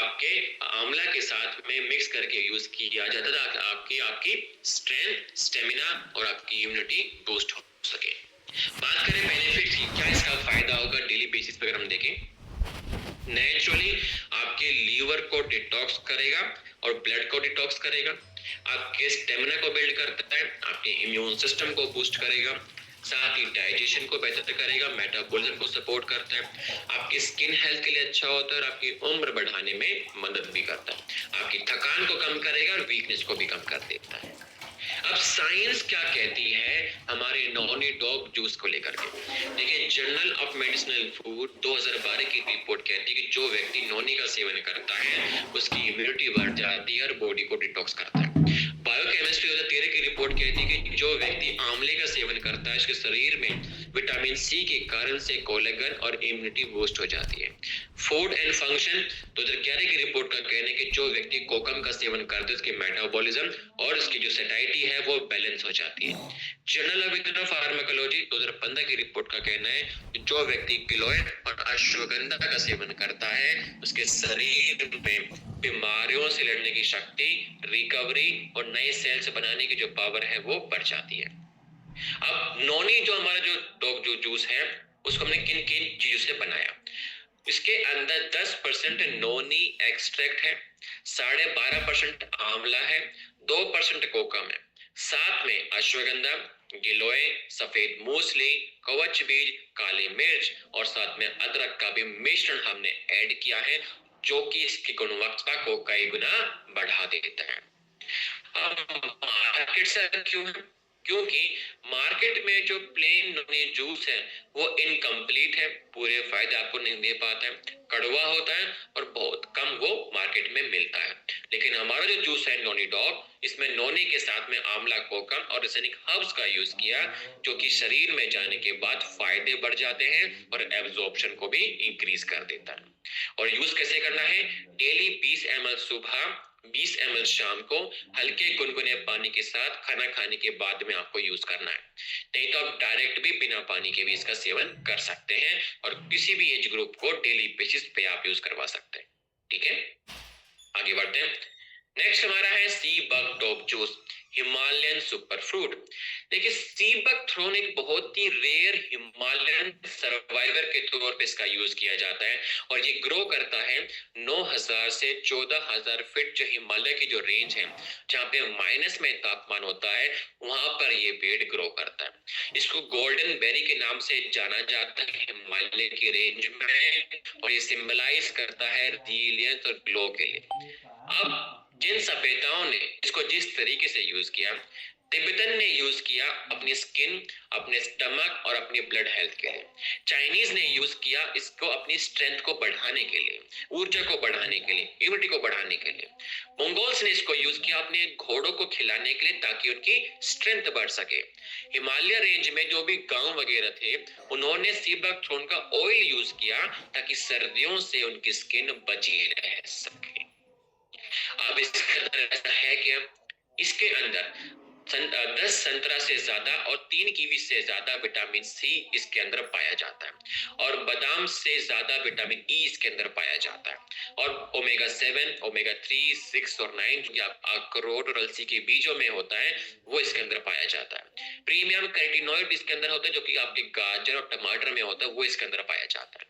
आपके आंवला के साथ में मिक्स करके यूज किया जाता था आपकी आपकी स्ट्रेंथ, स्टेमिना और आपकी इम्यूनिटी बूस्ट हो सके। बात करें बेनिफिट्स की, क्या इसका फायदा होगा डेली बेसिस पे अगर हम देखें, नेचुरली आपके लीवर को डिटॉक्स करेगा और ब्लड को डिटॉक्स करेगा, आपके स्टेमिना को बिल्ड करता है, आपके इम्यून सिस्टम को बूस्ट करेगा, साथ ही डाइजेशन को बेहतर करेगा, मेटाबॉलिज्म को सपोर्ट करता है, आपकी स्किन हेल्थ के लिए अच्छा होता है और आपकी उम्र बढ़ाने में मदद भी करता है, आपकी थकान को कम करेगा और वीकनेस को भी कम कर देता है। अब साइंस क्या कहती है हमारे नॉनी डॉग जूस को लेकर के? देखिए, जर्नल ऑफ मेडिसिनल फूड 2012 की रिपोर्ट कहती है कि जो व्यक्ति नॉनी का सेवन करता है उसकी इम्यूनिटी बढ़ जाती है और बॉडी को डिटॉक्स करता है। बायोकेमिस्ट्री 2013 की रिपोर्ट कहती है कि जो व्यक्ति आंवले का सेवन करता है उसके शरीर में विटामिन सी के कारण से कोलेजन और इम्यूनिटी बूस्ट हो जाती है। फूड एंड फंक्शन 2011 की रिपोर्ट का कहना है कि जो व्यक्ति कोकम का सेवन करते हैं उसके मेटाबॉलिज्म और उसकी जो सेटाइटी है वो बैलेंस हो जाती है। जर्नल ऑफ फार्माकोलॉजी 2015 की रिपोर्ट का कहना है कि जो व्यक्ति गिलोय और अश्वगंधा का सेवन करता है उसके शरीर में बीमारियों से लड़ने की शक्ति, रिकवरी और नए सेल्स बनाने की जो पावर है वो बढ़ जाती है। अब नॉनी जो हमारा जो डॉग जो जूस है उसको हमने किन किन चीजों से बनाया? इसके अंदर 10% नोनी एक्सट्रैक्ट है, 12.5% आंवला है, 2% कोकम है, साथ में अश्वगंधा, गिलोय, सफेद मूसली, कवच बीज, काली मिर्च और साथ में अदरक का भी मिश्रण हमने ऐड किया है जो कि इसकी गुणवत्ता को कई गुना बढ़ा देता है। अब मार्केट से क्यों है? क्योंकि मार्केट में जो प्लेन नॉनी जूस है वो इनकम्प्लीट है, पूरे फायदे आपको नहीं दे पाता है, कड़वा होता है और बहुत कम वो मार्केट में मिलता है। लेकिन हमारा जो जूस है नॉनी डॉग, इसमें नॉनी के साथ में आंवला, कोकम और रेसेनिक हर्ब्स का यूज किया जो कि शरीर में जाने के बाद फायदे बढ़ जाते हैं और एब्जॉर्प्शन को भी इंक्रीज कर देता है। और यूज कैसे करना है? डेली 20 ml सुबह, 20 ml शाम को हल्के गुनगुने पानी के साथ खाना खाने के बाद में आपको यूज करना है। नहीं तो आप डायरेक्ट भी बिना पानी के भी इसका सेवन कर सकते हैं और किसी भी एज ग्रुप को डेली बेसिस पे आप यूज करवा सकते हैं। ठीक है, आगे बढ़ते हैं। नेक्स्ट हमारा है sea buck top juice, Himalayan super fruit. देखिए, सी बग थ्रोन एक बहुत ही रेयर हिमालयन सर्वाइवर के तौर पे इसका यूज किया जाता है और ये ग्रो करता है 9,000 से 14,000 फीट जो हिमालय की जो रेंज है जहाँ पे माइनस में तापमान होता है वहां पर ये पेड़ ग्रो करता है। इसको गोल्डन बेरी के नाम से जाना जाता है हिमालय की रेंज में और ये सिंबलाइज करता है रिलियंस और ग्लो के लिए। अब जिन सभ्यताओं ने इसको जिस तरीके से यूज किया, तिब्बतन ने यूज किया अपनी स्किन, अपने स्टमक और अपनी ब्लड हेल्थ के लिए, चाइनीज ने यूज किया इसको अपनी स्ट्रेंथ को बढ़ाने के लिए, ऊर्जा को बढ़ाने के लिए, इम्यूनिटी को बढ़ाने के लिए, मंगोल्स ने इसको यूज किया अपने घोड़ों को खिलाने के लिए ताकि उनकी स्ट्रेंथ बढ़ सके। हिमालय रेंज में जो भी गांव वगैरह थे उन्होंने सी बग थ्रोन का ऑयल यूज किया ताकि सर्दियों से उनकी स्किन बची रह सके। अब इसके अंदर ऐसा है कि इसके अंदर 10 संतरा से ज्यादा और 3 कीवी से ज्यादा विटामिन सी इसके अंदर पाया जाता है और बादाम से ज्यादा विटामिन ई इसके अंदर पाया जाता है और ओमेगा 7, ओमेगा 3, 6 और 9 जो कि अखरोट और अलसी के बीजों में होता है वो इसके अंदर पाया जाता है। प्रीमियम कैरोटीनॉइड इसके अंदर होता है जो कि आपके गाजर और टमाटर में होता है वो इसके अंदर पाया जाता है।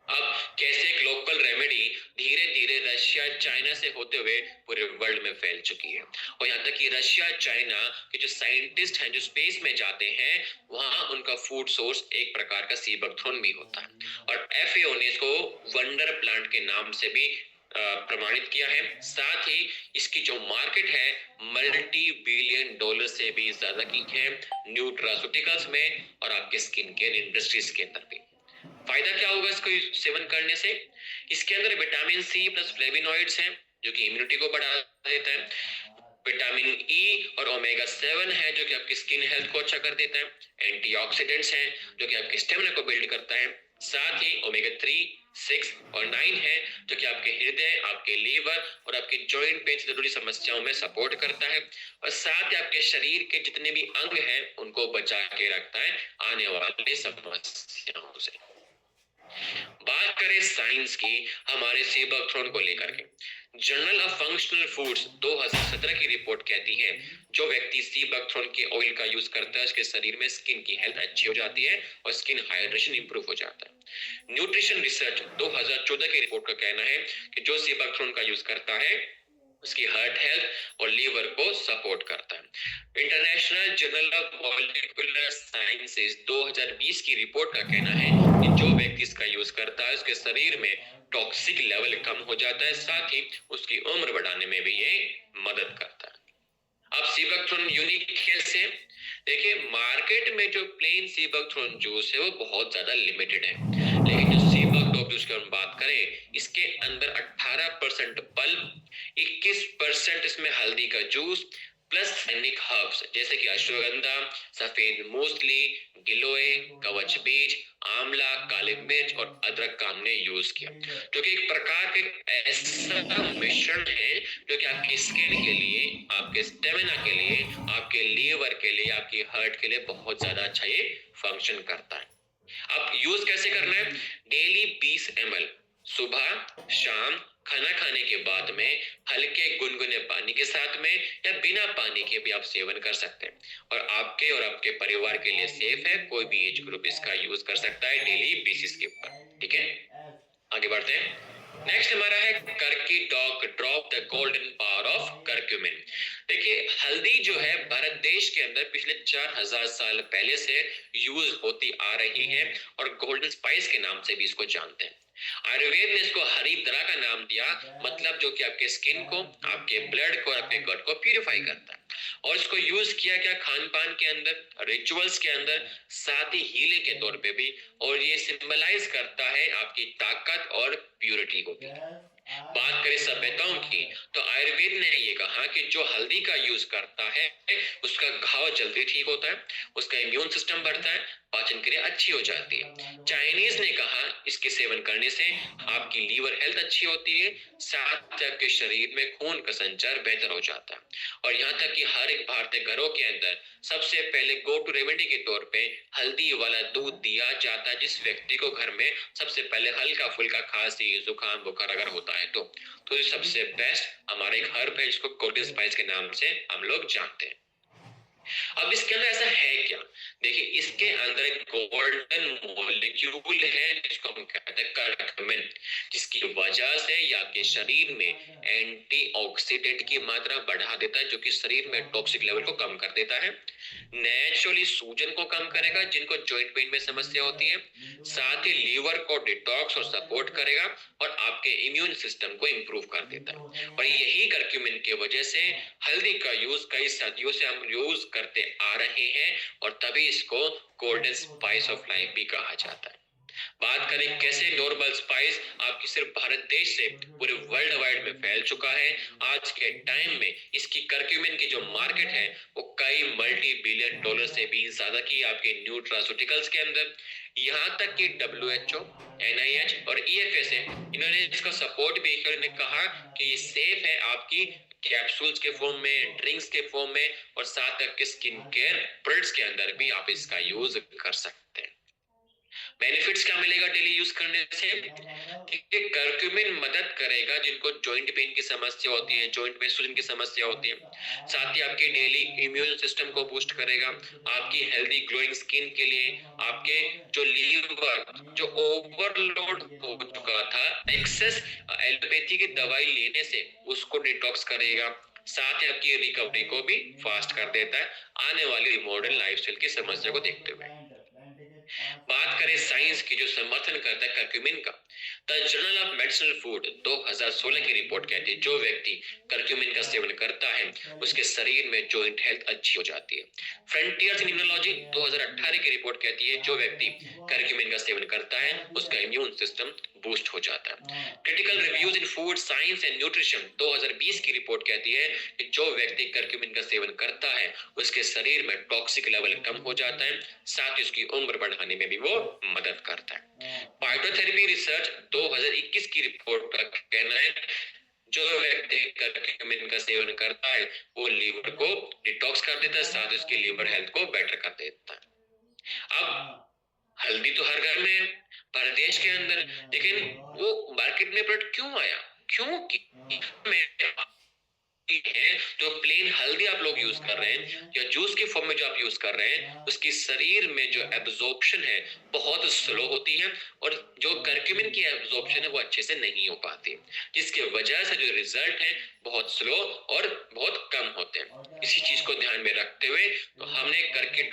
अब कैसे एक लोकल रेमेडी धीरे धीरे रशिया, चाइना से होते हुए पूरे वर्ल्ड में फैल चुकी है और यहाँ तक कि रशिया, चाइना के जो साइंटिस्ट हैं जो स्पेस में जाते हैं वहां उनका फूड सोर्स एक प्रकार का सी बग थ्रोन भी होता है और FAO ने इसको वंडर प्लांट के नाम से भी प्रमाणित किया है। साथ ही इसकी जो मार्केट है मल्टी बिलियन डॉलर से भी ज्यादा की है न्यूट्रास्यूटिकल्स में और आपके स्किन केयर इंडस्ट्रीज के अंदर भी। फायदा क्या होगा इसको सेवन करने से? इसके अंदर विटामिन सी प्लस फ्लेविनॉइड्स हैं जो कि इम्यूनिटी को बढ़ा देता है, विटामिन ई और ओमेगा 7 है जो कि आपकी स्किन हेल्थ को अच्छा कर देता है, एंटीऑक्सीडेंट्स हैं जो कि आपके स्टेमिना को बिल्ड करता है, साथ ही ओमेगा 3, 6 और 9 है जो कि आपके हृदय, आपके लीवर और आपके जॉइंट पेन से जुड़ी समस्याओं में सपोर्ट करता है और साथ ही आपके शरीर के जितने भी अंग हैं उनको बचा के रखता है आने वाली समस्याओं से। बात करें साइंस की हमारे सीबकथ्रोन को लेकर के, जर्नल ऑफ फंक्शनल फूड्स 2017 की रिपोर्ट कहती है जो व्यक्ति सीबकथ्रोन के ऑयल का यूज करता है उसके शरीर में स्किन की हेल्थ अच्छी हो जाती है और स्किन हाइड्रेशन इंप्रूव हो जाता है। न्यूट्रिशन रिसर्च 2014 की रिपोर्ट का कहना है कि जो सीबकथ्रोन का यूज करता है उसकी हार्ट हेल्थ और लीवर को सपोर्ट करता है। International journal of molecular sciences 2020 की रिपोर्ट का कहना है कि जो व्यक्ति इसका यूज करता है उसके शरीर में टॉक्सिक लेवल कम हो जाता है, साथ ही उसकी उम्र बढ़ाने में भी ये मदद करता है। अब सीबकथ्रोन यूनिक कैसे? देखिए, मार्केट में जो प्लेन सीबकथ्रोन जूस है वो बहुत ज्यादा लिमिटेड है, लेकिन जो सीबक टॉप जूस की हम बात करें इसके अंदर 18% पल्प, 21% इसमें हल्दी का जूस प्लस सैनिक हर्ब्स जैसे कि अश्वगंधा, सफेद मूसली, गिलोय, कवच बीज, आंवला, काली मिर्च और अदरक का हमने यूज किया, जो कि एक प्रकार के ऐसा मिश्रण है जो कि आपकी स्किन के लिए, आपके स्टेमिना के लिए, आपके लीवर के लिए, आपकी हार्ट के लिए बहुत ज्यादा अच्छा ये फंक्शन करता है। अब यूज कैसे करना है? डेली 20 ml सुबह शाम खाना खाने के बाद में हल्के गुनगुने पानी के साथ में या बिना पानी के भी आप सेवन कर सकते हैं और आपके परिवार के लिए सेफ है, कोई भी एज ग्रुप इसका यूज कर सकता है डेली बेसिस के ऊपर। ठीक है, आगे बढ़ते हैं। नेक्स्ट हमारा है कर्की dog drop the golden power of curcumin. देखिए, हल्दी जो है भारत देश के अंदर पिछले 4000 साल पहले से यूज होती आ रही है और गोल्डन स्पाइस के नाम से भी इसको जानते हैं। आयुर्वेद ने इसको हरी तरह का नाम दिया, मतलब जो कि आपके स्किन को, आपके ब्लड को और आपके गट को प्यूरिफाई करता है। और इसको यूज किया गया खान पान के अंदर, रिचुअल्स के अंदर, साथ ही हीलिंग के तौर पे भी, और ये सिंबलाइज करता है आपकी ताकत और प्यूरिटी को भी। बात करें सभ्यताओं की तो आयुर्वेद ने ये कहा कि जो हल्दी का यूज करता है उसका घाव जल्दी ठीक होता है, उसका इम्यून सिस्टम बढ़ता है, पाचन क्रिया अच्छी हो जाती है। चाइनीज ने कहा इसके सेवन करने से आपकी लीवर हेल्थ अच्छी होती है, साथ ही आपके शरीर में खून का संचार बेहतर हो जाता है। और यहाँ तक कि हर एक भारतीय घरों के अंदर सबसे पहले गो टू रेमेडी के तौर पे हल्दी वाला दूध दिया जाता है जिस व्यक्ति को घर में सबसे पहले हल्का फुल्का खांसी, जुकाम, बुखार अगर होता है तो ये सबसे बेस्ट हमारे एक हर्ब है जिसको गोल्डन स्पाइस के नाम से हम लोग जानते हैं। अब इसके अंदर ऐसा है क्या? देखिए, इसके अंदर एक गोल्डन मॉलिक्यूल है जिसको हम कहते हैं कर्क्यूमिन, जिसकी वजह से ये आपके शरीर में एंटीऑक्सीडेंट की मात्रा बढ़ा देता है जो कि शरीर में टॉक्सिक लेवल को कम कर देता है, नेचुरली सूजन को कम करेगा जिनको जॉइंट पेन में समस्या होती है, साथ ही लीवर को डिटॉक्स और सपोर्ट करेगा और आपके इम्यून सिस्टम को इंप्रूव कर देता है। और यही कर्क्यूमिन की वजह से हल्दी का यूज कई सदियों से हम यूज करते आ रहे हैं और तभी इसको गोल्डन स्पाइस ऑफ लाइफ भी कहा जाता है। बात करें कैसे नॉर्मल स्पाइस आपकी सिर्फ भारत देश से पूरे वर्ल्ड वाइड में फैल चुका है। आज के टाइम में इसकी कर्क्यूमिन की जो मार्केट है वो कई मल्टी बिलियन डॉलर से भी ज्यादा की आपके न्यूट्रास्यूटिकल्स के अंदर, यहाँ तक कि WHO, NIH और EFSA इन्होंने इसका सपोर्ट भी किया। इन्होंने कहा कि ये सेफ है आपकी कैप्सूल्स के फॉर्म में, ड्रिंक्स के फॉर्म में और साथ तक के स्किन केयर प्रोडक्ट्स के अंदर भी आप इसका यूज कर सकते हैं। बेनिफिट्स क्या मिलेगा डेली यूज करने से? कर्क्यूमिन मदद करेगा जिनको जॉइंट पेन की समस्या होती है, जॉइंट में सूजन की समस्या होती है, साथ ही आपके डेली इम्यून सिस्टम को बूस्ट करेगा, आपकी हेल्दी ग्लोइंग स्किन के लिए, आपके जो लीवर जो ओवरलोड हो चुका था एक्सेस एलोपैथी की दवाई लेने से उसको डिटॉक्स करेगा, साथ ही आपकी रिकवरी को भी फास्ट कर देता है आने वाली मॉडर्न लाइफस्टाइल की समस्या को देखते हुए। बात करें साइंस की जो समर्थन करता है कर्क्यूमिन का, the journal of medicinal food 2016 की रिपोर्ट कहती है जो व्यक्ति कर्क्यूमिन का सेवन करता है उसके शरीर में जॉइंट हेल्थ अच्छी हो जाती है। फ्रंटियर्स इन इम्यूनोलॉजी 2018 की रिपोर्ट कहती है जो व्यक्ति कर्क्यूमिन का सेवन करता है उसका इम्यून सिस्टम बूस्ट हो जाता है। Critical reviews in food science and nutrition 2020 की रिपोर्ट कहती है कि जो व्यक्ति कर्क्यूमिन का सेवन करता है उसके शरीर में टॉक्सिक लेवल कम हो जाता है, साथ ही उसकी उम्र बढ़ाने में भी वो मदद करता है। फाइटोथेरेपी रिसर्च 2021 की रिपोर्ट का कहना है जो व्यक्ति कर्क्यूमिन का सेवन करता है वो लीवर को डिटॉक्स कर देता है, साथ ही उसकी लीवर हेल्थ को बेटर कर देता है। अब हल्दी तो हर घर में है, प्रदेश के अंदर, लेकिन वो मार्केट में प्रोडक्ट क्यों आया? क्योंकि में है जो प्लेन हल्दी आप लोग यूज कर रहे हैं या जूस के फॉर्म में जो आप यूज कर रहे हैं, उसकी शरीर में जो एब्जॉर्प्शन है बहुत स्लो होती है और जो करक्यूमिन की एब्जॉर्प्शन है वो अच्छे से नहीं हो पाती, जिसके वजह से जो रिजल्ट है बहुत स्लो और बहुत कम होते हैं। इसी चीज को ध्यान में रखते हुए तो हमने करके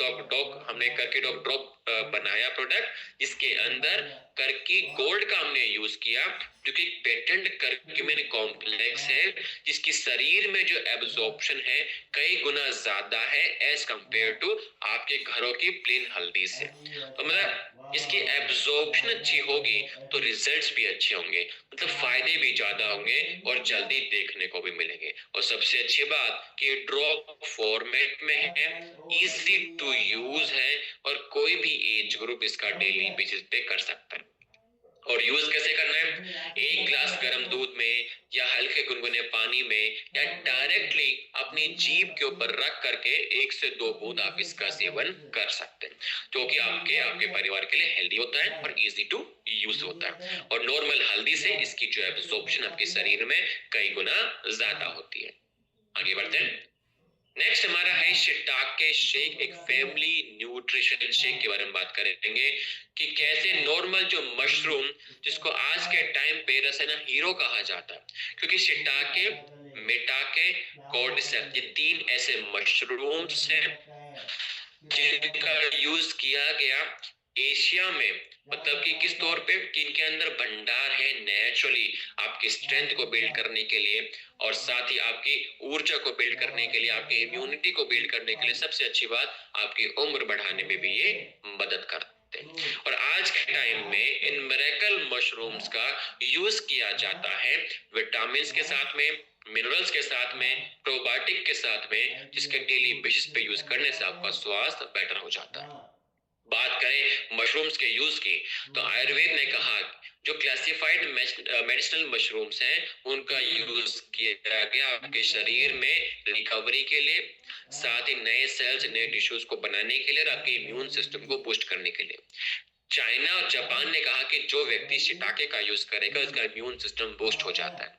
डॉग ड्रॉप बनाया प्रोडक्ट, जिसके अंदर करकी गोल्ड का हमने यूज किया, जो कि पेटेंट करक्यूमिन कॉम्प्लेक्स है, जिसकी शरीर में जो एब्जॉर्प्शन है कई गुना ज्यादा है एज कंपेयर टू आपके घरों की प्लेन हल्दी से। तो मतलब इसकी एब्जॉर्प्शन अच्छी होगी तो रिजल्ट्स भी अच्छे होंगे, मतलब फायदे भी ज्यादा होंगे और जल्दी देखने को भी मिलेंगे। और सबसे अच्छी बात कि ड्रॉप फॉर्मेट में है, इजी टू यूज है और कोई भी एज ग्रुप इसका डेली बेसिस पे कर सकता है। और यूज कैसे करना है? एक ग्लास गर्म दूध में या हल्के गुनगुने पानी में या डायरेक्टली अपनी जीभ के ऊपर रख करके 1 से 2 बूंद आप इसका सेवन कर सकते हैं, जो कि आपके आपके परिवार के लिए हेल्दी होता है और इजी टू यूज होता है। और नॉर्मल हल्दी से इसकी जो एब्जॉर्प्शन आपके शरीर में कई गुना ज्यादा होती है। आगे बढ़ते हैं। नेक्स्ट हमारा है शिटाके शेक, एक फैमिली न्यूट्रिशन शेक के बारे में बात करेंगे कि कैसे नॉर्मल जो मशरूम, जिसको आज के टाइम पे रसना हीरो कहा जाता है, क्योंकि शिटाके, मेटाके, कॉर्डिसेप्स, ये 3 ऐसे मशरूम्स हैं जिनका यूज किया गया एशिया में, मतलब कि किस तौर पे कि इनके अंदर भंडार है नेचुरली आपकी स्ट्रेंथ को बिल्ड करने के लिए और साथ ही आपकी ऊर्जा को बिल्ड करने के लिए, आपकी इम्यूनिटी को बिल्ड करने के लिए, सबसे अच्छी बात आपकी उम्र बढ़ाने में भी ये मदद करते हैं। और आज के टाइम में इन मिरेकल मशरूम्स का यूज किया जाता है विटामिन के साथ में, मिनरल्स के साथ में, प्रोबायोटिक के साथ में, जिसके डेली बेसिस पे यूज करने से आपका स्वास्थ्य बेटर हो जाता है। बात करें मशरूम्स के यूज की तो आयुर्वेद ने कहा जो क्लासिफाइड मेडिसिनल मशरूम्स हैं उनका यूज किया गया आपके शरीर में रिकवरी के लिए, साथ ही नए सेल्स, नए टिश्यूज को बनाने के लिए और आपके इम्यून सिस्टम को बूस्ट करने के लिए। चाइना और जापान ने कहा कि जो व्यक्ति शिटाके का यूज करेगा उसका इम्यून सिस्टम बूस्ट हो जाता है।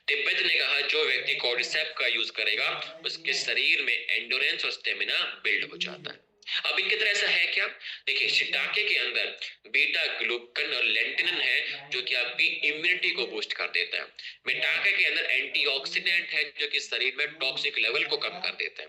तिब्बत ने कहा जो व्यक्ति कॉर्डिसेप का यूज करेगा उसके शरीर में एंडोरेंस और स्टेमिना बिल्ड हो जाता है। अब इनकी तरह ऐसा है क्या? देखिए शिटाके के अंदर बीटा ग्लूकन और लेंटिनिन है जो कि आपकी इम्यूनिटी को बूस्ट कर देता है। मेटाके के अंदर एंटीऑक्सीडेंट है जो कि शरीर में टॉक्सिक लेवल को कम कर देता है।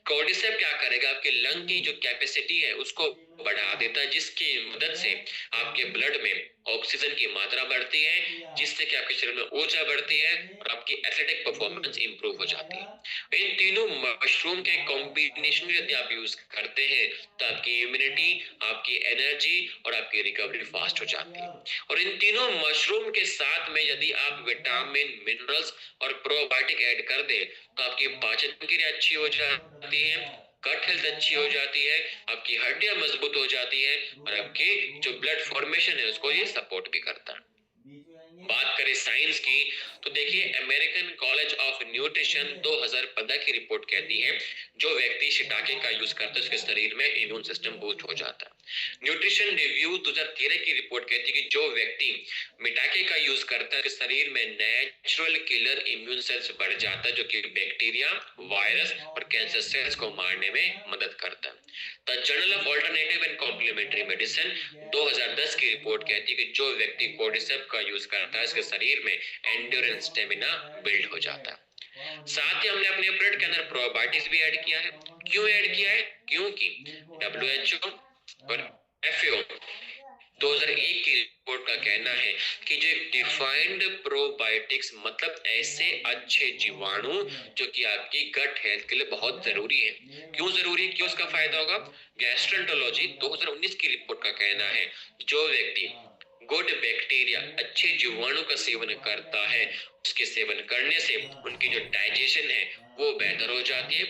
कॉर्डिसेप क्या करेगा? आपके लंग की जो कैपेसिटी है उसको बढ़ा देता है, जिसकी मदद से आपके ब्लड में ऑक्सीजन की मात्रा बढ़ती है, जिससे कि आपके शरीर में ऊर्जा बढ़ती है और आपकी एथलेटिक परफॉर्मेंस इंप्रूव हो जाती है। इन तीनों मशरूम के कॉम्बिनेशन यदि आप यूज करते हैं तो आपकी इम्यूनिटी, आपकी एनर्जी और आपकी रिकवरी फास्ट हो जाती है। और इन तीनों मशरूम के साथ में यदि आप विटामिन, मिनरल्स और प्रोबायोटिक ऐड कर दे तो आपकी पाचन क्रिया अच्छी हो जाती है, गट हेल्थ अच्छी हो जाती है, आपकी हड्डियां मजबूत हो जाती है और आपकी जो ब्लड फॉर्मेशन है उसको ये सपोर्ट भी करता है। बात करें साइंस की तो देखिए अमेरिकन कॉलेज ऑफ न्यूट्रिशन 2015 की रिपोर्ट कहती है जो व्यक्ति शिटाके का यूज करता है उसके शरीर में इम्यून सिस्टम बूस्ट हो जाता है। न्यूट्रिशन रिव्यू 2013 की रिपोर्ट कहती है कि जो व्यक्ति मिटाके का यूज करता है शरीर में नेचुरल किलर इम्यून सेल्स बढ़ जाता है जो कि बैक्टीरिया, वायरस और कैंसर सेल्स को मारने में मदद करता है। The journal of alternative and complementary medicine 2010 की रिपोर्ट कहती है कि जो व्यक्ति कॉर्डिसेप का यूज करता है उसके शरीर में एंड्योरेंस, स्टेमिना बिल्ड हो जाता है। साथ ही हमने अपने प्रोडक्ट के अंदर प्रोबायोटिक्स भी ऐड किया है। क्यों ऐड किया है? क्योंकि WHO और FAO 2001 की रिपोर्ट का कहना है कि जो डिफाइंड प्रोबायोटिक्स मतलब ऐसे अच्छे जीवाणु जो कि आपकी गट हेल्थ के लिए बहुत जरूरी है। क्यों जरूरी? क्यों उसका फायदा होगा? गैस्ट्रोएंटरोलॉजी 2019 की रिपोर्ट का कहना है जो व्यक्ति गुड बैक्टीरिया, अच्छे जीवाणु का सेवन करता है उसके सेवन करने से उनकी जो डाइजेशन है वो बेहतर हो जाती है,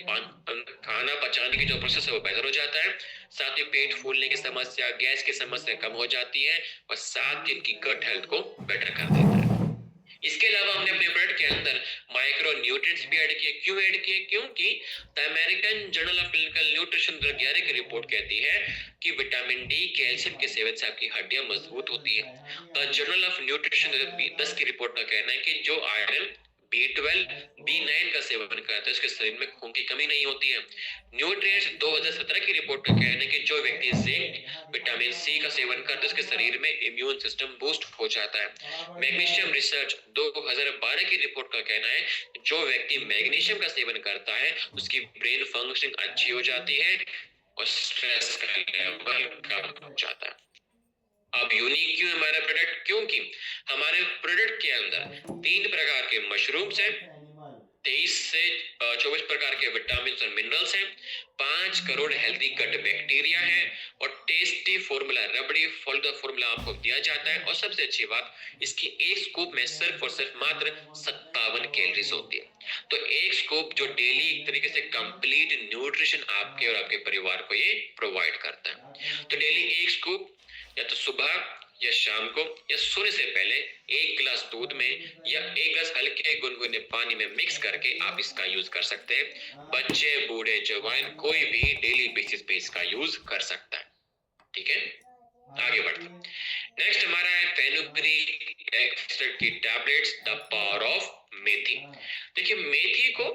खाना पचाने की जो प्रोसेस है वो बेहतर हो जाता है, साथ ही पेट फूलने की समस्या, गैस की समस्या कम हो जाती है और साथ ही इनकी गट हेल्थ को बेटर कर देता है। इसके अलावा हमने अपने प्रोडक्ट के अंदर माइक्रो न्यूट्रिएंट्स भी ऐड किए। क्यों ऐड किए? क्योंकि the American journal of clinical nutrition 2011 की रिपोर्ट कहती है कि विटामिन डी कैल्शियम के सेवन से आपकी हड्डियां मजबूत होती है। द जर्नल ऑफ न्यूट्रिशन 2010 की रिपोर्ट का कहना है कि जो आयरन B12, B9 का सेवन करता है उसके शरीर में खून की कमी नहीं होती है। न्यूट्रिएंट्स 2017 की रिपोर्ट का कहना है कि जो व्यक्ति जिंक, विटामिन सी का सेवन करता है उसके शरीर में इम्यून सिस्टम बूस्ट हो जाता है। मैग्नीशियम रिसर्च 2012 की रिपोर्ट का कहना है जो व्यक्ति मैग्नीशियम का सेवन करता है उसकी ब्रेन फंक्शनिंग अच्छी हो जाती है और स्ट्रेस का लेवल कम हो जाता है। अब यूनिक क्यों हमारा प्रोडक्ट? क्योंकि हमारे प्रोडक्ट के अंदर 3 प्रकार के मशरूम्स हैं, 23 से 24 प्रकार के विटामिन और मिनरल्स हैं, 5 करोड़ हेल्दी गट बैक्टीरिया है और टेस्टी फॉर्मूला, रबड़ी फॉर्मूला आपको दिया जाता है। और सबसे अच्छी बात, इसकी एक स्कूप में सिर्फ और सिर्फ मात्र 57 कैलोरीज होती है। तो एक स्कूप जो डेली एक तरीके से कंप्लीट न्यूट्रिशन आपके और आपके परिवार को ये प्रोवाइड करता है। तो डेली एक स्कूप या तो सुबह या शाम को या सोने से पहले 1 गिलास दूध में या 1 गिलास हल्के गुनगुने पानी में मिक्स करके आप इसका यूज कर सकते हैं। बच्चे, बूढ़े, जवान कोई भी डेली बेसिस पे इसका यूज कर सकता है। ठीक है, आगे बढ़ते हैं। नेक्स्ट हमारा है फेनुग्रीक एक्सट्रैक्ट की टैबलेट्स, द पावर ऑफ मेथी। देखिए, मेथी को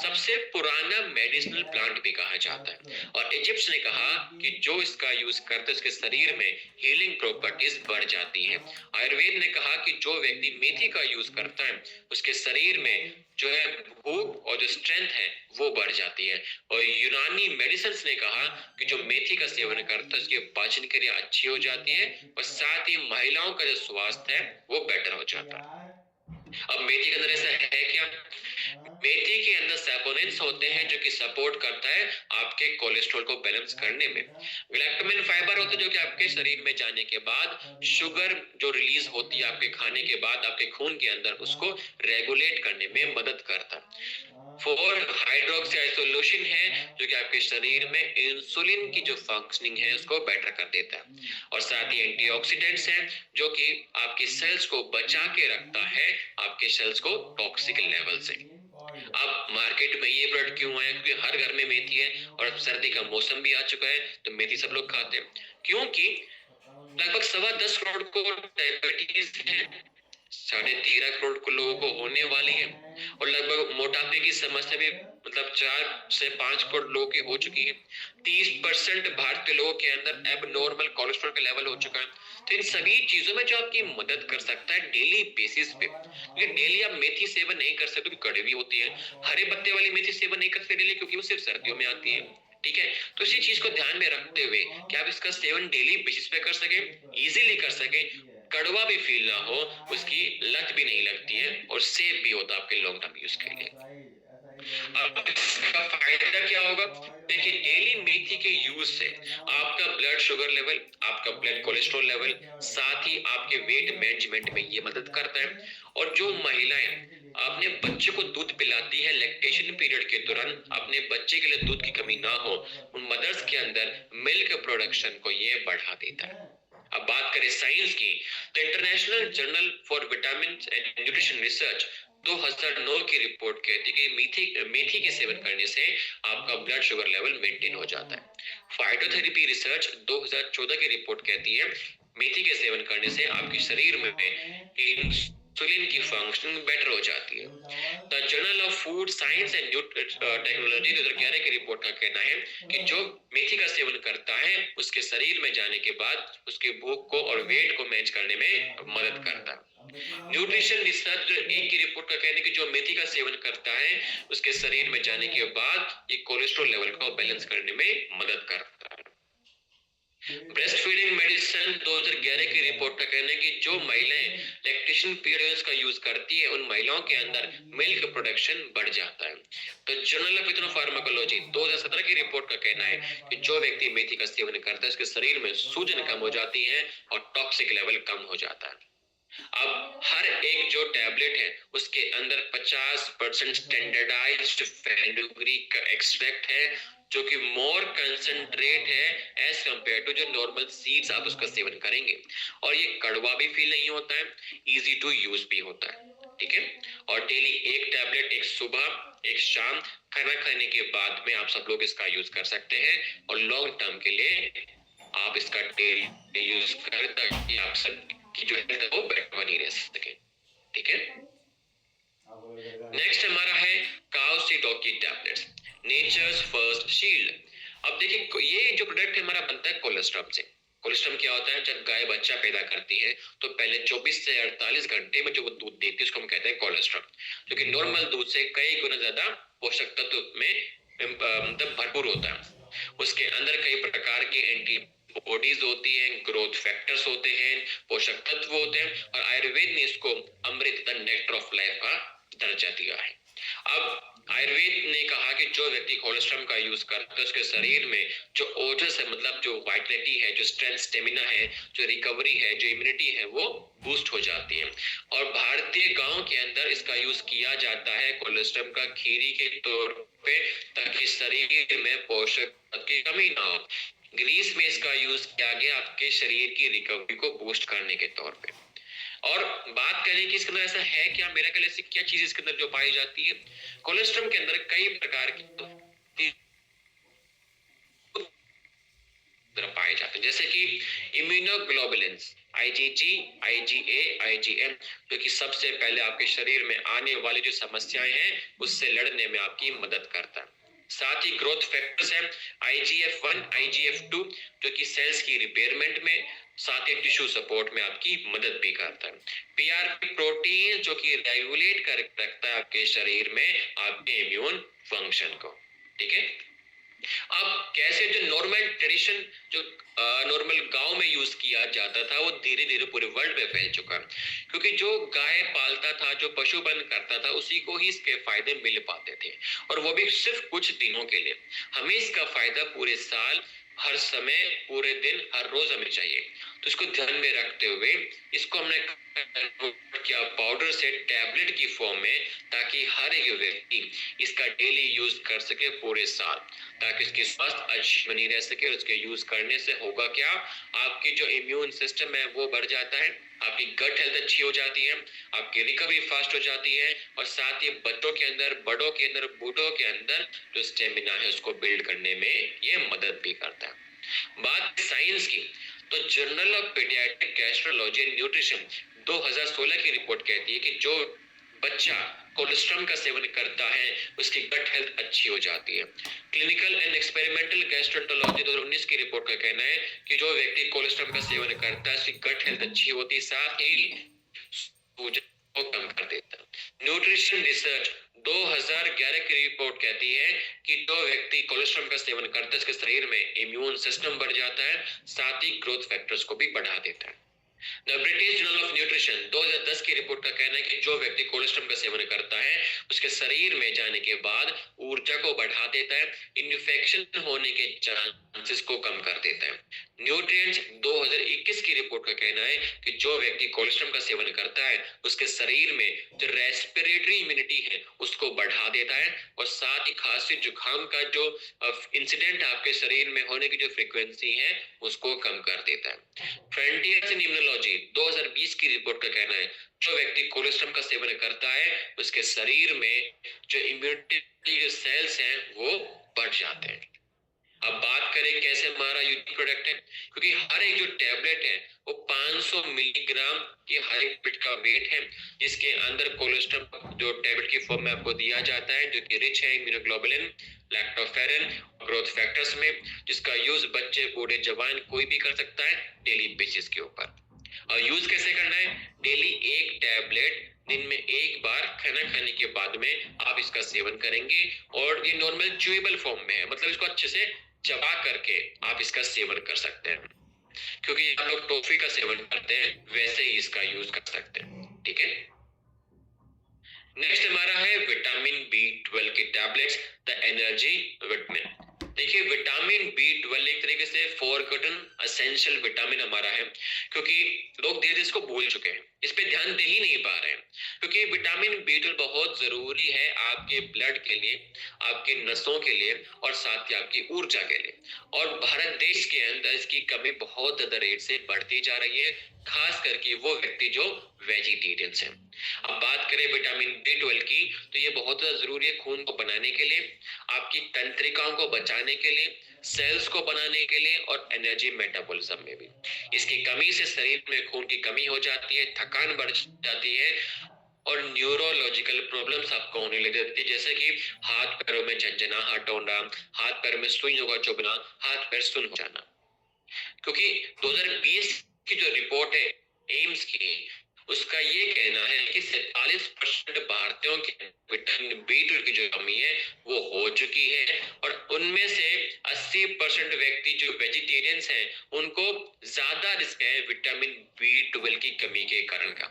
सबसे पुराना मेडिसिनल प्लांट भी कहा जाता है और इजिप्ट ने कहा कि जो इसका यूज करते उसके शरीर में हीलिंग प्रॉपर्टीज बढ़ जाती हैं। आयुर्वेद ने कहा कि जो व्यक्ति मेथी का यूज करता है उसके शरीर में जो है भूख और जो स्ट्रेंथ है वो बढ़ जाती है। और यूनानी मेडिसिन ने कहा कि जो मेथी का सेवन करता है उसकी पाचन क्रिया अच्छी हो जाती है और साथ ही महिलाओं का जो स्वास्थ्य है वो बेटर हो जाता है। अब मेथी के अंदर ऐसा है क्या? मेथी के अंदर सैपोनिन्स होते हैं जो कि सपोर्ट करता है आपके कोलेस्ट्रॉल को बैलेंस करने में। ग्लैक्टोमेन फाइबर होते हैं जो कि आपके शरीर में जाने के बाद शुगर जो रिलीज होती है आपके खाने के बाद आपके खून के अंदर उसको रेगुलेट करने में मदद करता है। 4 हाइड्रोक्सी आइसोल्यूसिन है जो कि आपके शरीर में इंसुलिन की जो फंक्शनिंग है उसको बेटर कर देता है। और साथ ही एंटीऑक्सीडेंट्स हैं जो कि आपके सेल्स को बचा के रखता है आपके सेल्स को टॉक्सिक लेवल से। अब मार्केट में ये प्रोडक्ट क्यों आया? क्योंकि हर घर में मेथी है और अब सर्दी का मौसम भी आ चुका है तो मेथी सब लोग खाते हैं। क्योंकि लगभग 10.25 करोड़ को डायबिटीज है, 13.5 करोड़ को लोगों को होने वाली है और लगभग मोटापे की समस्या भी मतलब 4 से 5 करोड़ लोगों की हो चुकी है। 30% भारत के लोगों के अंदर एबनॉर्मल कोलेस्ट्रॉल का लेवल हो चुका है। तो इन सभी चीजों में जो आपकी मदद कर सकता है डेली बेसिस पे, क्योंकि डेली आप मेथी सेवन नहीं कर सकते क्योंकि कड़वी होती है। हरे पत्ते वाली मेथी सेवन नहीं कर सकते डेली क्योंकि वो सिर्फ सर्दियों में आती है। ठीक है, तो इसी चीज को ध्यान में रखते हुए कि आप इसका सेवन डेली बेसिस पे कर सके, इजीली कर सके, कड़वा भी फील ना हो, उसकी लत भी नहीं लगती है और सेफ भी होता है आपके लॉन्ग टर्म यूज के लिए। अब इसका फायदा क्या होगा? देखिए, डेली मेथी के यूज से आपका ब्लड शुगर लेवल, आपका ब्लड कोलेस्ट्रॉल लेवल, साथ ही आपके वेट मैनेजमेंट में ये मदद करता है। और जो महिलाएं अपने बच्चे को दूध पिलाती है लैक्टेशन पीरियड के दौरान, अपने बच्चे के लिए दूध की कमी ना हो, उन मदर्स के अंदर मिल्क प्रोडक्शन को ये बढ़ा देता है। अब बात करें साइंस की, तो international journal for vitamin and nutrition research 2009 की रिपोर्ट कहती है कि मेथी के सेवन करने से आपका ब्लड शुगर लेवल मेंटेन हो जाता है। फाइटोथेरेपी रिसर्च 2014 की रिपोर्ट कहती है मेथी के सेवन करने से आपके शरीर में इंसुलिन की फंक्शनिंग बेटर हो जाती है। The journal of food science and technology 2011 की रिपोर्ट का कहना है कि जो मेथी का सेवन करता है उसके शरीर में जाने के बाद उसके भूख को और वेट को मैनेज करने में मदद करता है। न्यूट्रिशन रिसर्च 1 की रिपोर्ट का कहना है कि जो मेथी का सेवन करता है उसके शरीर में जाने के बाद ये कोलेस्ट्रॉल लेवल को बैलेंस करने में मदद करता है। ब्रेस्ट फीडिंग मेडिसिन 2011 की रिपोर्ट का कहना है कि जो महिलाएं लैक्टेशन पीरियड्स का यूज करती है उन महिलाओं के अंदर मिल्क प्रोडक्शन बढ़ जाता है। तो जर्नल ऑफ इथनोफार्माकोलॉजी 2017 की रिपोर्ट का कहना है कि जो व्यक्ति मेथी का सेवन करता है उसके शरीर में सूजन कम हो जाती है और टॉक्सिक लेवल कम हो जाता है। अब हर एक जो टैबलेट है उसके अंदर 50% स्टैंडर्डाइज्ड फेनुग्रीक का एक्सट्रैक्ट है जो कि मोर कंसंट्रेट है एज कंपेयर टू जो नॉर्मल सीड्स आप उसका सेवन करेंगे। और ये कड़वा भी फील नहीं होता है, इजी टू यूज भी होता है। ठीक है, और और डेली एक टैबलेट, एक सुबह एक शाम खाना खाने के बाद में आप सब लोग इसका यूज कर सकते हैं और लॉन्ग टर्म के लिए आप इसका डेली यूज करें ताकि आप सबकी जो हेल्थ है वो बेटर बनी रह सके। ठीक है, नेक्स्ट हमारा है काउसिडोकी टैबलेट्स, नेचर्स फर्स्ट शील्ड। अब देखिए ये जो प्रोडक्ट हमारा बनता है कोलेस्ट्रॉल से। कोलेस्ट्रॉल क्या होता है, जब गाय बच्चा पैदा करती है तो पहले 24 से 48 घंटे में जो वो दूध देती है उसको हम कहते हैं कोलेस्ट्रॉल, जो कि नॉर्मल दूध से कई गुना ज्यादा पोषक तत्व में मतलब भरपूर होता है। उसके अंदर कई प्रकार के एंटीबॉडीज होती हैं, ग्रोथ फैक्टर्स होते हैं, पोषक तत्व होते हैं, और आयुर्वेद ने इसको अमृत द नेक्टर ऑफ लाइफ का दर्जा दिया है। अब आयुर्वेद ने कहा कि जो व्यक्ति कोलेस्ट्रॉल का यूज करता है उसके शरीर में जो ओजस है, मतलब जो वाइटलिटी है, जो स्ट्रेंथ स्टेमिना है, जो रिकवरी है, जो इम्यूनिटी है, वो बूस्ट हो जाती है। और भारतीय गांव के अंदर इसका यूज किया जाता है कोलेस्ट्रॉल का खीरी के तौर पे, ताकि शरीर में पोषक तत्व की कमी ना हो। ग्रीस में इसका यूज किया गया आपके शरीर की रिकवरी को बूस्ट करने के तौर पे। और बात करें कि इसके अंदर ऐसा है क्या, मिरेकल ऐसी क्या चीज इसके अंदर जो पाई जाती है, कोलेस्ट्रॉल के अंदर कई प्रकार की पाए जाते हैं, जैसे कि इम्यूनोग्लोबुलिन्स आईजीजी, आईजीए, आईजीएम, जो कि सबसे पहले आपके शरीर में आने वाली जो समस्याएं हैं उससे लड़ने में आपकी मदद करता है। साथ ही ग्रोथ फैक्टर्स है IGF-1, IGF-2, जो कि सेल्स की रिपेयरमेंट में, साथ ही टिश्यू सपोर्ट में आपकी मदद भी करता है। पीआरपी प्रोटीन जो कि रेगुलेट कर रखता है आपके शरीर में आपके इम्यून फंक्शन को। ठीक है, अब कैसे जो नॉर्मल ट्रेडिशन जो नॉर्मल गांव में यूज किया जाता था वो धीरे धीरे पूरे वर्ल्ड में फैल चुका, क्योंकि जो गाय पालता था, जो पशुपालन करता था, उसी को ही इसके फायदे मिल पाते थे, और वो भी सिर्फ कुछ दिनों के लिए। हमें इसका फायदा पूरे साल, हर समय, पूरे दिन, हर रोज हमें चाहिए। तो इसको ध्यान में रखते हुए इसको हमने किया पाउडर से टैबलेट की फॉर्म में, ताकि हर एक व्यक्ति इसका डेली यूज कर सके पूरे साल, ताकि उसकी स्वास्थ्य अच्छी बनी रह सके। और उसके यूज करने से होगा क्या, आपकी जो इम्यून सिस्टम है वो बढ़ जाता है, आपकी गट हेल्थ अच्छी हो जाती है, आपकी रिकवरी फास्ट हो जाती है, और साथ ही बच्चों के अंदर, बड़ों के अंदर, बूढ़ों के अंदर जो स्टेमिना है उसको बिल्ड करने में ये मदद भी करता है। बात साइंस की, तो journal of paediatric gastrology and nutrition 2016 की रिपोर्ट कहती है कि जो बच्चा कोलेस्ट्रॉल का सेवन करता है उसकी गट हेल्थ अच्छी हो जाती है। क्लिनिकल एंड एक्सपेरिमेंटल गैस्ट्रोएंटरोलॉजी 2019 की रिपोर्ट का कहना है कि जो व्यक्ति कोलेस्ट्रॉल का सेवन करता है उसकी गट हेल्थ अच्छी होती है, साथ ही को कम कर देता है। न्यूट्रिशन रिसर्च 2011 की रिपोर्ट कहती है कि जो व्यक्ति कोलेस्ट्रॉल का सेवन करता है उसके शरीर में इम्यून सिस्टम बढ़ जाता है, साथ ही ग्रोथ फैक्टर्स को भी बढ़ा देता है। The British journal of nutrition 2010 की रिपोर्ट का कहना है कि जो व्यक्ति कोलेस्ट्रॉल का सेवन करता है उसके शरीर में जाने के बाद ऊर्जा को बढ़ा देता है, इन्फेक्शन होने के चांसेस को कम कर देता है। न्यूट्रिएंट्स 2021 की रिपोर्ट का कहना है कि जो व्यक्ति कोलेस्ट्रॉल का सेवन करता है उसके शरीर में जो रेस्पिरेटरी इम्यूनिटी है उसको बढ़ा देता है, और साथ ही खांसी जुकाम का जो इंसिडेंट आपके शरीर में होने की जो फ्रीक्वेंसी है उसको कम कर देता है। फ्रंटियर्स इन इम्यूनोलॉजी 2020 की रिपोर्ट का कहना है जो व्यक्ति कोलेस्ट्रॉल का सेवन करता है उसके शरीर में जो इम्यूनिटी जो सेल्स हैं वो बढ़ जाते हैं। अब बात करें कैसे हमारा यूनिक प्रोडक्ट है, क्योंकि हर एक जो टैबलेट है वो 500 मिलीग्राम की हर एक बिट का वेट है, जिसके अंदर कोलेस्ट्रॉल जो टैबलेट की फॉर्म में आपको दिया जाता है, जो कि रिच है इम्यूनोग्लोबुलिन, लैक्टोफेरिन, ग्रोथ फैक्टर्स में, जिसका यूज बच्चे, बूढ़े, जवान कोई भी कर सकता है डेली बेसिस के ऊपर। और यूज कैसे करना है, डेली एक टैबलेट दिन में एक बार खाना खाने के बाद में आप इसका सेवन करेंगे, और ये नॉर्मल च्यूएबल फॉर्म में है, मतलब इसको अच्छे से चबा करके आप इसका सेवन कर सकते हैं, क्योंकि आप लोग टॉफी का सेवन करते हैं वैसे ही इसका यूज कर सकते हैं। ठीक है, नेक्स्ट हमारा है विटामिन B12 की टैबलेट्स, द एनर्जी विटामिन। देखिए विटामिन B12 एक तरीके से फॉरगॉटन एसेंशियल विटामिन हमारा है, क्योंकि लोग धीरे धीरे इसको भूल चुके हैं। इस पे ध्यान दे ही नहीं पा रहे हैं, क्योंकि विटामिन B12 बहुत जरूरी है आपके ब्लड के लिए, आपके नसों के लिए और साथ ही आपकी ऊर्जा के लिए। और भारत देश के अंदर इसकी कमी बहुत ज्यादा रेट से बढ़ती जा रही है, खास करके वो व्यक्ति जो वेजिटेरियंस हैं। अब बात करें विटामिन B12 की, तो ये बहुत ज्यादा जरूरी है खून को बनाने के लिए, आपकी तंत्रिकाओं को बचाने के लिए, सेल्स को बनाने के लिए और एनर्जी मेटाबॉलिज्म में भी। इसकी कमी से शरीर में खून की कमी हो जाती है, थकान बढ़ जाती है और न्यूरोलॉजिकल प्रॉब्लम्स आपको होने लग जाती है, जैसे कि हाथ पैरों में झंझनाहट होना, हाथ पैरों में सुइयों का चुभना, हाथ पैर सुन्न हो जाना। क्योंकि 2020 की जो रिपोर्ट है एम्स की, उसका ये कहना है कि 47% भारतीयों के विटामिन B12 की जो कमी है वो हो चुकी है, और उनमें से 80% व्यक्ति जो वेजिटेरियंस हैं उनको ज्यादा रिस्क है विटामिन B12 की कमी के कारण का,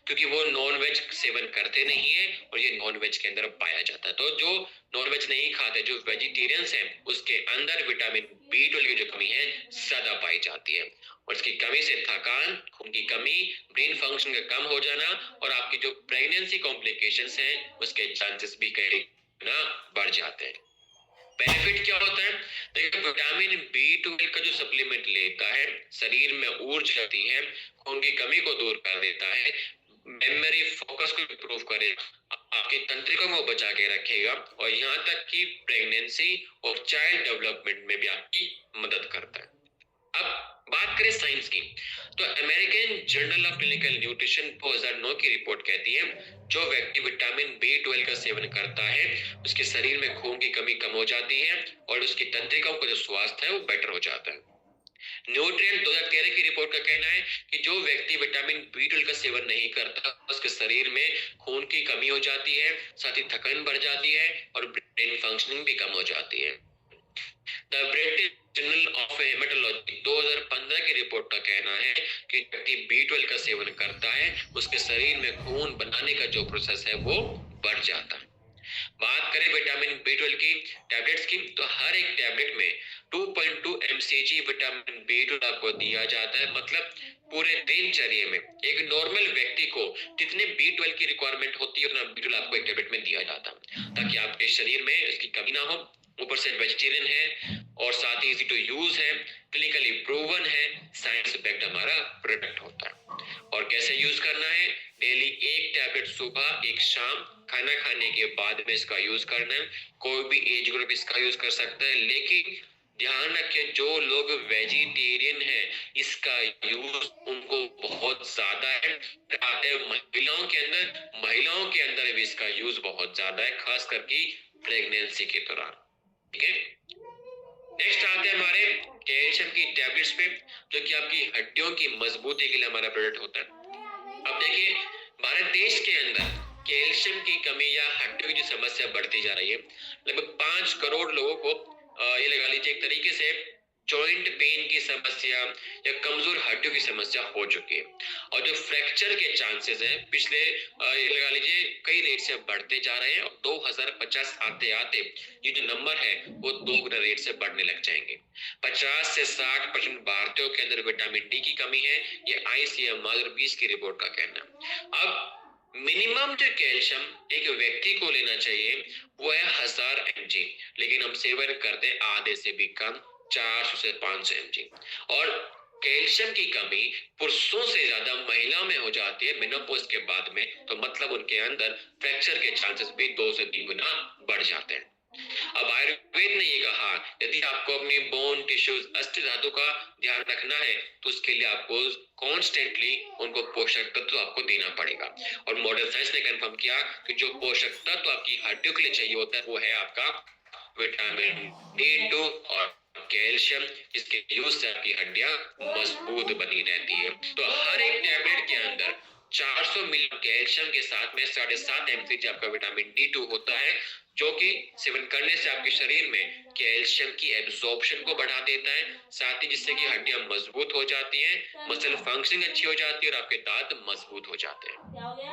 क्योंकि वो नॉन वेज सेवन करते नहीं है और ये नॉन वेज के अंदर पाया जाता है। तो जो नॉन वेज नहीं खाते, जो वेजिटेरियंस हैं, उसके अंदर विटामिन B12 की जो कमी है ज्यादा पाई जाती है, और इसकी कमी से थकान, खून की कमी, ब्रेन फंक्शन का कम हो जाना और आपकी जो प्रेगनेंसी कॉम्प्लिकेशंस हैं उसके चांसेस भी कई गुना बढ़ जाते हैं। बेनिफिट क्या होता है? देखिए, विटामिन B12 का जो सप्लीमेंट लेता है, शरीर में ऊर्जा आती है, खून की कमी को दूर कर देता है, मेमोरी फोकस को इंप्रूव करेगा, आपके तंत्रिकाओं को बचा के रखेगा और यहाँ तक कि प्रेगनेंसी और चाइल्ड डेवलपमेंट में भी आपकी मदद करता है। अब बात करें साइंस की, तो American journal of clinical nutrition 2009 की रिपोर्ट कहती है जो व्यक्ति विटामिन B12 का सेवन करता है उसके शरीर में खून की कमी कम हो जाती है और उसकी तंत्रिकाओं का जो स्वास्थ्य है वो बेटर हो जाता है। न्यूट्रिएंट 2013 की रिपोर्ट का कहना है कि जो व्यक्ति विटामिन B12 का सेवन नहीं करता उसके शरीर में खून की कमी हो जाती है, साथ ही थकान बढ़ जाती है और ब्रेन फंक्शनिंग भी कम हो जाती है। The British journal of haematology 2015 की रिपोर्ट का कहना है कि व्यक्ति B12 का सेवन करता है उसके शरीर में खून बनाने का जो प्रोसेस है वो बढ़ जाता है। बात करें विटामिन B12 की टैबलेट्स की, तो हर एक टैबलेट में 2.2 mcg विटामिन B12 आपको दिया जाता है। मतलब पूरे दिनचर्या में एक नॉर्मल व्यक्ति को जितने B12 की रिक्वायरमेंट होती है उतना B12 आपको एक टैबलेट में दिया जाता है, ताकि आपके शरीर में इसकी कमी ना हो। ऊपर से वेजिटेरियन है और साथ ही इजी टू यूज है, क्लिनिकली प्रूवन है, साइंस बैक्ड हमारा प्रोडक्ट होता है। और कैसे यूज करना है? डेली एक टैबलेट सुबह, एक शाम, खाना खाने के बाद में इसका यूज करना है। कोई भी एज ग्रुप इसका यूज कर सकता है, लेकिन ध्यान रखें जो लोग वेजिटेरियन हैं इसका यूज उनको बहुत ज्यादा है। महिलाओं के अंदर भी इसका यूज बहुत ज्यादा है, खास करके प्रेगनेंसी के दौरान। ठीक है, नेक्स्ट आते हैं हमारे कैल्शियम की टैबलेट्स पे, जो कि आपकी हड्डियों की मजबूती के लिए हमारा प्रोडक्ट होता है। अब देखिए, भारत देश के अंदर कैल्शियम की कमी या हड्डियों की जो समस्या बढ़ती जा रही है, लगभग 5 करोड़ लोगों को ये लगा लीजिए एक तरीके से जॉइंट पेन की समस्या या कमजोर हड्डियों की समस्या हो चुकी है। और जो फ्रैक्चर के चांसेस हैं पिछले ये लगा लीजिए कई रेट से बढ़ते जा रहे हैं, और 2050 आते आते ये जो नंबर है वो 2 गुना रेट से बढ़ने लग जाएंगे। 50 से 60% भारतीयों के अंदर विटामिन डी की कमी है, ये ICMR 20 की रिपोर्ट का कहना। अब मिनिमम जो कैल्शियम एक व्यक्ति को लेना चाहिए वो है 1000 mg, लेकिन हम सेवन करते हैं आधे से भी कम, 400 से 500 mg। और कैल्शियम की कमी पुरुषों से ज्यादा महिलाओं में हो जाती है मेनोपॉज के बाद में, तो मतलब उनके अंदर फ्रैक्चर के चांसेस भी 2 से 3 गुना बढ़ जाते हैं। अब आयुर्वेद ने ये कहा यदि आपको अपनी बोन टिश्यूज अष्ट धातु का ध्यान रखना है तो उसके लिए आपको कॉन्स्टेंटली उनको पोषक तत्व आपको देना पड़ेगा। और मॉडर्न साइंस ने कंफर्म किया कि जो पोषक तत्व आपकी हड्डियों के लिए चाहिए होता है वो है आपका विटामिन D2 और कैल्शियम। इसके यूज से आपकी हड्डियां मजबूत बनी रहती है। तो हर एक टैबलेट के अंदर 400 मिली कैल्शियम के साथ में 7.5 mcg आपका विटामिन D2 होता है, जो कि सेवन करने से आपके शरीर में कैल्शियम की एब्जॉर्प्शन को बढ़ा देता है, साथ ही जिससे कि हड्डियां मजबूत हो जाती हैं, मसल फंक्शनिंग अच्छी हो जाती है और आपके दांत मजबूत हो जाते हैं।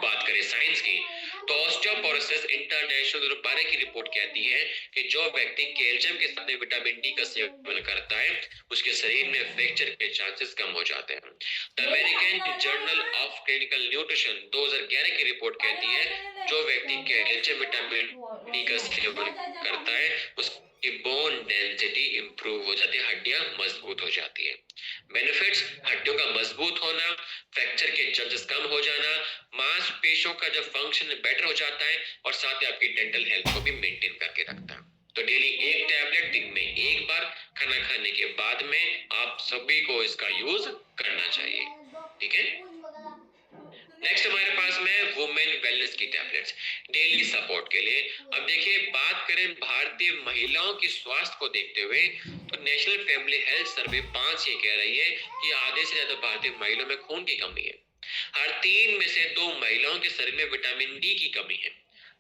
बात करें साइंस की, तो ऑस्टियोपोरोसिस इंटरनेशनल 2012 की रिपोर्ट कहती है कि जो व्यक्ति कैल्शियम के साथ में विटामिन डी का सेवन करता है उसके शरीर में फ्रैक्चर के चांसेस कम हो जाते हैं। The American journal of clinical nutrition 2011 की रिपोर्ट कहती है जो व्यक्ति कैल्शियम विटामिन डी का सेवन करता है उसकी बोन डेंसिटी इंप्रूव हो जाती है, हड्डियां मजबूत हो जाती है। बेनिफिट्स: हड्डियों का मजबूत होना, फ्रैक्चर के चांसेस कम हो जाना, मांसपेशियों का जो फंक्शन बेटर हो जाता है और साथ ही आपकी डेंटल हेल्थ को भी मेंटेन करके रखता है। तो डेली एक टैबलेट दिन में एक बार खाना खाने के बाद में आप सभी को इसका यूज करना चाहिए। ठीक है, नेक्स्ट हमारे पास में वुमेन वेलनेस की टैबलेट्स डेली सपोर्ट के लिए। अब देखिए, बात करें भारतीय महिलाओं की स्वास्थ्य को देखते हुए तो नेशनल फैमिली हेल्थ सर्वे 5 ये कह रही है कि आधे से ज्यादा भारतीय महिलाओं में खून की कमी है। हर 3 में से 2 महिलाओं के शरीर में विटामिन डी की कमी है।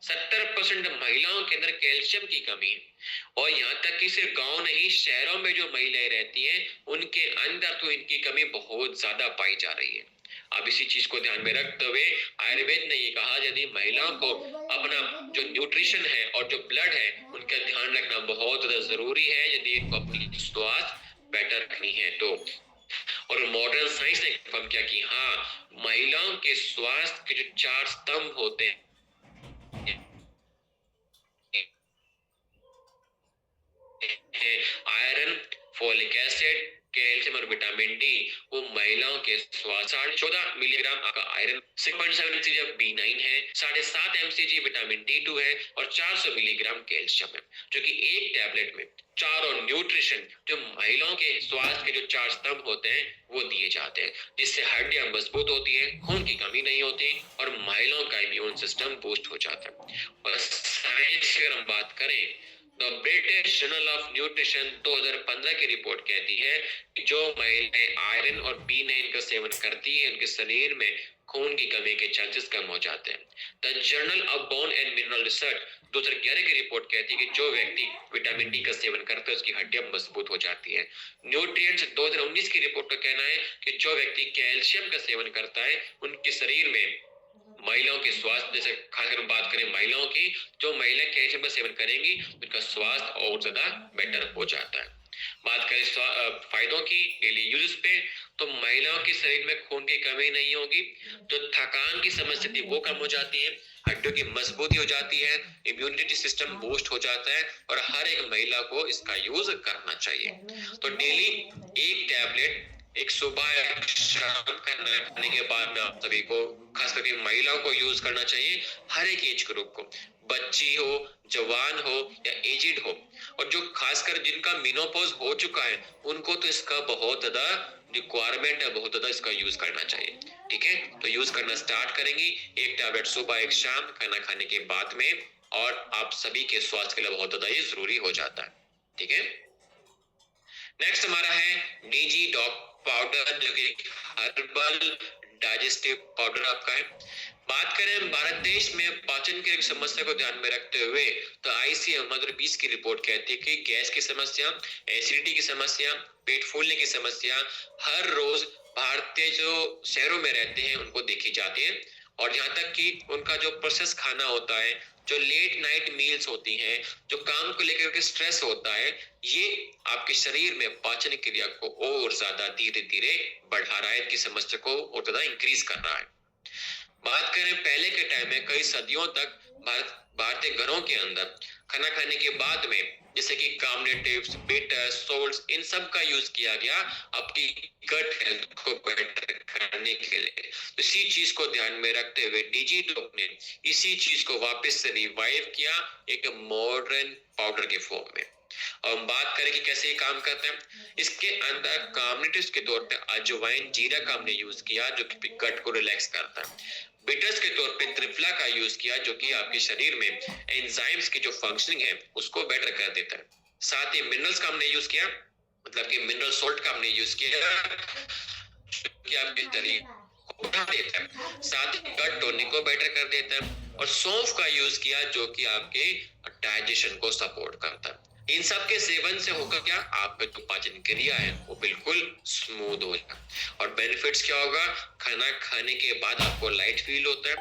70% महिलाओं के अंदर कैल्शियम की कमी है। और यहाँ तक कि सिर्फ गांव नहीं, शहरों में जो महिलाएं रहती हैं उनके अंदर तो इनकी कमी बहुत ज्यादा पाई जा रही है। अब इसी चीज को ध्यान में रखते हुए आयुर्वेद ने ये कहा यदि महिलाओं को अपना जो न्यूट्रिशन है और जो ब्लड है उनका ध्यान रखना बहुत ज्यादा जरूरी है यदि इनको अपनी स्वास्थ्य बेटर रखनी है तो। और मॉडर्न साइंस ने कंफर्म किया कि हाँ, महिलाओं के स्वास्थ्य के जो 4 स्तंभ होते हैं, आयरन, फोलिक एसिड, कैल्शियम और विटामिन डी, वो महिलाओं के 14.5 मिलीग्राम आपका आयरन, 6.7 mcg B9 है, 7.5 mcg विटामिन D2 है और 400 मिलीग्राम कैल्शियम है, जो कि एक टैबलेट में चारों न्यूट्रिशन जो महिलाओं के स्वास्थ्य के जो 4 स्तंभ होते हैं वो दिए जाते हैं, जिससे हड्डियां मजबूत होती है, खून की कमी नहीं होती और महिलाओं का इम्यून सिस्टम बूस्ट हो जाता है। और साइंस की अगर हम बात करें तो ब्रिटिश जर्नल ऑफ न्यूट्रिशन 2015 की रिपोर्ट कहती है कि जो महिलाएं आयरन और B9 का सेवन करती हैं उनके शरीर में खून की कमी के चांसेस कम हो जाते हैं। The journal of bone and mineral research 2011 की रिपोर्ट कहती है कि जो व्यक्ति विटामिन डी का सेवन करता है उसकी हड्डियां मजबूत हो जाती है। न्यूट्रिएंट्स 2019 की रिपोर्ट का कहना है कि जो व्यक्ति कैल्शियम का सेवन करता है उनके शरीर में महिलाओं के स्वास्थ्य, जैसे खासकर बात करें महिलाओं की, जो महिला कैल्शियम का सेवन करेंगी उनका स्वास्थ्य और ज्यादा बेटर हो जाता है। बात करें फायदों की डेली यूज पे तो महिलाओं के शरीर में खून की कमी नहीं होगी, जो थकान की समस्या थी वो कम हो जाती है, हड्डियों की मजबूती हो जाती है, इम्यूनिटी सिस्टम बूस्ट हो जाता है और हर एक महिला को इसका यूज करना चाहिए। तो डेली एक टैबलेट एक सुबह एक शाम खाना खाने के बाद में आप सभी को, खास करके महिलाओं को यूज करना चाहिए, हर एक एज ग्रुप को, बच्ची हो, जवान हो या एजिड हो, और जो खासकर जिनका मेनोपॉज हो चुका है उनको तो इसका बहुत ज्यादा रिक्वायरमेंट है, बहुत ज्यादा इसका यूज करना चाहिए। ठीक है, तो यूज करना स्टार्ट करेंगी, एक टैबलेट सुबह एक शाम खाना खाने के बाद में, और आप सभी के स्वास्थ्य के लिए बहुत ज्यादा ये जरूरी हो जाता है। ठीक है, नेक्स्ट हमारा है डीजी डॉक पाउडर, जो कि हर्बल डाइजेस्टिव पाउडर आपका है। बात करें भारत देश में पाचन की एक समस्या को ध्यान में रखते हुए तो ICM 2020 की रिपोर्ट कहती है कि गैस की समस्या, एसिडिटी की समस्या, पेट फूलने की समस्या हर रोज भारतीय जो शहरों में रहते हैं उनको देखी जाती है। और जहां तक कि उनका जो प्रोसेस खाना होता है, जो लेट नाइट मील्स होती हैं, जो काम को लेकर के स्ट्रेस होता है, ये आपके शरीर में पाचन क्रिया को और ज्यादा धीरे धीरे बढ़ा रहा है, की समस्या को और ज्यादा इंक्रीज कर रहा है। बात करें पहले के टाइम में कई सदियों तक भारतीय घरों के अंदर खाना खाने के बाद में जैसे कि कार्बोनेटिव्स, बिटर्स, सोल्ट्स, इन सब का यूज किया गया आपकी गट हेल्थ को बेटर करने के लिए। इसी चीज को ध्यान में रखते हुए डीजी डॉक ने इसी चीज को वापस से रिवाइव किया एक मॉडर्न पाउडर के फॉर्म में। और हम बात करें कि कैसे ये काम करते हैं, इसके अंदर कार्बोनेटिव्स के तौर पे अजवाइन, जीरा का हमने यूज किया जो कि गट को रिलैक्स करता है। बिटर्स के तौर पे त्रिफला का यूज किया जो कि आपके शरीर में एंजाइम्स की जो फंक्शनिंग है उसको बेटर कर देता है। साथ ही मिनरल्स का हमने यूज किया, मतलब कि मिनरल सॉल्ट का हमने यूज किया कि आपके शरीर को उठा देता है, साथ ही गट टोनिक को बेटर कर देता है। और सौंफ का यूज किया जो कि आपके डाइजेशन को सपोर्ट करता है। इन सब के सेवन से होगा क्या, आपका जो पाचन क्रिया है वो बिल्कुल स्मूथ हो जाएगा। और बेनिफिट्स क्या होगा, खाना खाने के बाद आपको लाइट फील होता है,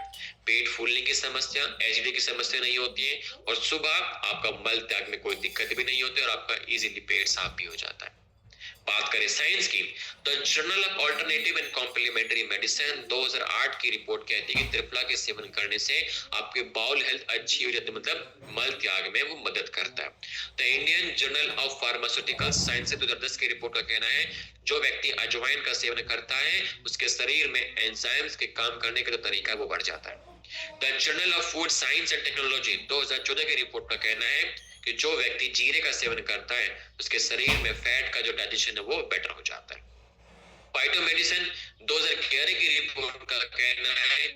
पेट फूलने की समस्या, एसिडिटी की समस्या नहीं होती है, और सुबह आपका मल त्याग में कोई दिक्कत भी नहीं होती और आपका इजीली पेट साफ भी हो जाता है। बात करें साइंस की, तो journal of alternative and complementary medicine 2008 की रिपोर्ट कहती है कि त्रिफला के सेवन करने से आपके बाउल हेल्थ अच्छी हो जाती है, मतलब मल त्याग में वो मदद करता है। The Indian journal of pharmaceutical science 2010 की रिपोर्ट का कहना है जो व्यक्ति अजवाइन का सेवन करता है उसके शरीर में एंजाइम्स के काम करने का जो तरीका वो बढ़ जाता है। The journal of food science and technology 2014 की रिपोर्ट का कहना है कि जो व्यक्ति जीरे का सेवन करता है उसके शरीर में फैट का जो डाइजेशन है वो बेटर हो जाता है। फाइटोमेडिसिन 2011 की रिपोर्ट का कहना है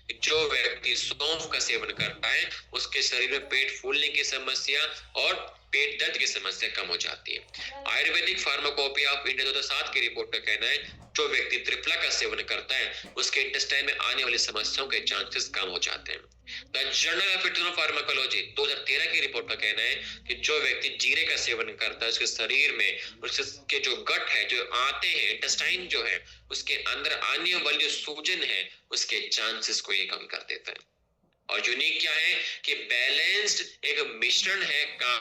कि जो व्यक्ति सौंफ का सेवन करता है उसके शरीर में पेट फूलने की समस्या और पेट दर्द की समस्या कम हो जाती है। आयुर्वेदिक फार्माकोपिया ऑफ इंडिया 2007 की रिपोर्ट का कहना है जो व्यक्ति त्रिफला का सेवन करता है उसके इंटेस्टाइन में आने वाली समस्याओं के चांसेस कम हो जाते हैं। द जर्नल ऑफ फार्माकोलॉजी 2013 की रिपोर्ट का कहना है कि जो व्यक्ति जीरे का सेवन करता है उसके शरीर में उसके जो गट है, जो आते हैं, इंटेस्टाइन जो है, उसके अंदर आने वाली जो सूजन है उसके चांसेस को ये कम कर देता है। और यूनिक क्या है कि बैलेंस्ड एक मिश्रण है का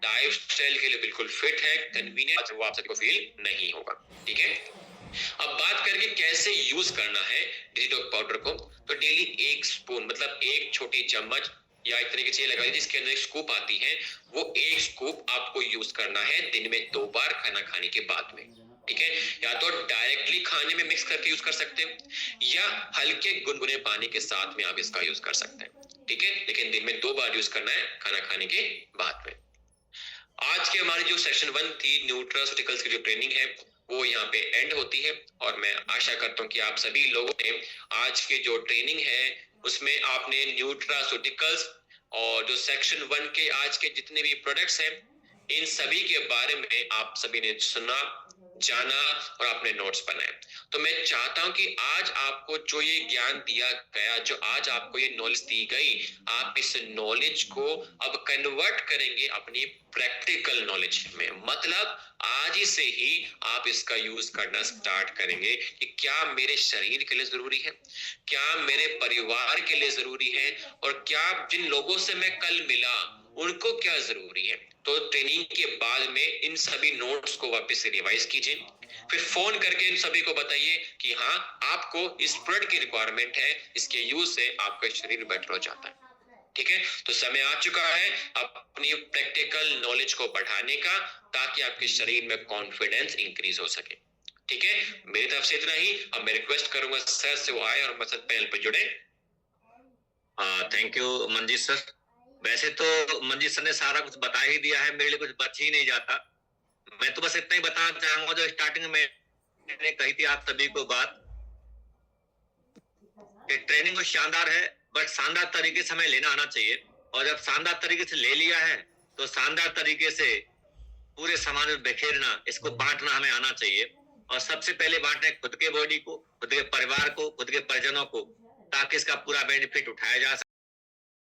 लाइफ स्टाइल के लिए बिल्कुल फिट है, कन्वीनियंट, वो आप सभी को फील नहीं होगा। ठीक है, अब बात करके कैसे यूज करना है डिजिटॉक पाउडर को, तो डेली 1 स्पून मतलब 1 छोटी चम्मच या एक तरीके से लगा लीजिए जिसके अंदर एक स्कूप आती है, वो 1 स्कूप आपको यूज करना है दिन में 2 बार खाना खाने के बाद में। ठीक है, या तो डायरेक्टली खाने में मिक्स करके यूज कर सकते हैं या हल्के गुनगुने पानी के साथ में आप इसका यूज कर सकते हैं। ठीक है, लेकिन दिन में 2 बार यूज करना है खाना खाने के बाद में। आज की हमारी जो सेशन 1 थी न्यूट्रास्यूटिकल्स की जो ट्रेनिंग है वो यहाँ पे एंड होती है, और मैं आशा करता हूँ कि आप सभी लोगों ने आज की जो ट्रेनिंग है उसमें आपने न्यूट्रास्यूटिकल्स और जो सेक्शन 1 के आज के जितने भी प्रोडक्ट्स हैं इन सभी के बारे में आप सभी ने सुना, जाना और अपने नोट्स बनाए। तो मैं चाहता हूं कि आज आपको जो ये ज्ञान दिया गया, जो आज आपको ये नॉलेज दी गई, आप इस नॉलेज को अब कन्वर्ट करेंगे अपनी प्रैक्टिकल नॉलेज में। मतलब आज ही से ही आप इसका यूज करना स्टार्ट करेंगे कि क्या मेरे शरीर के लिए जरूरी है, क्या मेरे परिवार के लिए जरूरी है, और क्या जिन लोगों से मैं कल मिला उनको क्या जरूरी है। तो ट्रेनिंग के बाद में इन सभी नोट्स को वापस से रिवाइज कीजिए, फिर फोन करके इन सभी को बताइए कि हाँ आपको इस प्रोडक्ट की रिक्वायरमेंट है, इसके यूज से आपका शरीर बेटर हो जाता है। ठीक है, तो समय आ चुका है अपनी प्रैक्टिकल नॉलेज को बढ़ाने का, ताकि आपके शरीर में कॉन्फिडेंस इंक्रीज हो सके। ठीक है, मेरी तरफ से इतना ही। अब मैं रिक्वेस्ट करूंगा सर से वो आए और हमारे साथ पैनल पर जुड़े। Thank you Manjeet sir. वैसे तो मंजीत सर ने सारा कुछ बता ही दिया है, मेरे लिए कुछ बच ही नहीं जाता। मैं तो बस इतना ही बताना चाहूंगा जो स्टार्टिंग में मैंने कही थी आप सभी को बात, कि ट्रेनिंग तो शानदार है बट शानदार तरीके से हमें लेना आना चाहिए, और जब शानदार तरीके से ले लिया है तो शानदार तरीके से पूरे सामान में बिखेरना, इसको बांटना हमें आना चाहिए। और सबसे पहले बांटना खुद के बॉडी को, खुद के परिवार को, खुद के परिजनों को, ताकि इसका पूरा बेनिफिट उठाया जा सके।